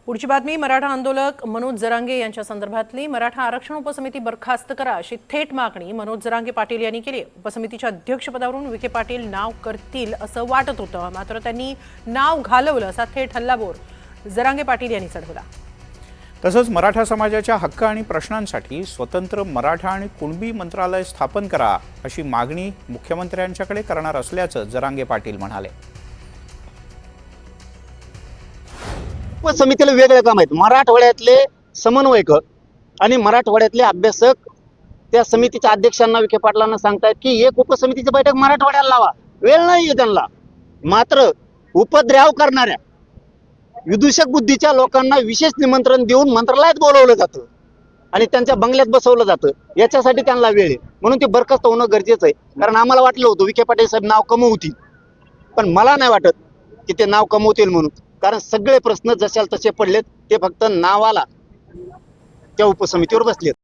पुढची बातमी मराठा आंदोलक मनोज जरांगे यांच्या संदर्भातली मराठा आरक्षण उपसमिती बरखास्त करा अशी थेट मागणी मनोज जरांगे पाटील यांनी केली। उपसमितीच्या अध्यक्षपदावरून विखे पाटील नाव करतील असं वाटत होतं, मात्र त्यांनी नाव घालवलं असा थेट हल्लाबोल जरांगे पाटील यांनी चढवला। तसंच मराठा समाजाच्या हक्क आणि प्रश्नांसाठी स्वतंत्र मराठा आणि कुणबी मंत्रालय स्थापन करा अशी मागणी मुख्यमंत्र्यांच्याकडे करणार असल्याचं जरांगे पाटील म्हणाले। उपसमितीला वेगळे काम आहेत। मराठवाड्यातले समन्वयक आणि मराठवाड्यातले अभ्यासक त्या समितीच्या अध्यक्षांना विखे पाटलांना सांगतायत की एक उपसमितीची बैठक मराठवाड्याला लावा, वेळ नाही त्यांना। मात्र उपद्रव करणाऱ्या विदूषक बुद्धीच्या लोकांना विशेष निमंत्रण देऊन मंत्रालयात बोलवलं जातं आणि त्यांच्या बंगल्यात बसवलं जातं। याच्यासाठी त्यांना वेळ आहे, म्हणून ते बरखास्त होणं गरजेचं आहे। कारण आम्हाला वाटलं होतं विखे पाटील साहेब नाव कमवतील, पण मला नाही वाटत की ते नाव कमवतील म्हणून। कारण सगळे प्रश्न जशाल तसे पडलेत, ते फक्त नावाला त्या उपसमितीवर बसलेत।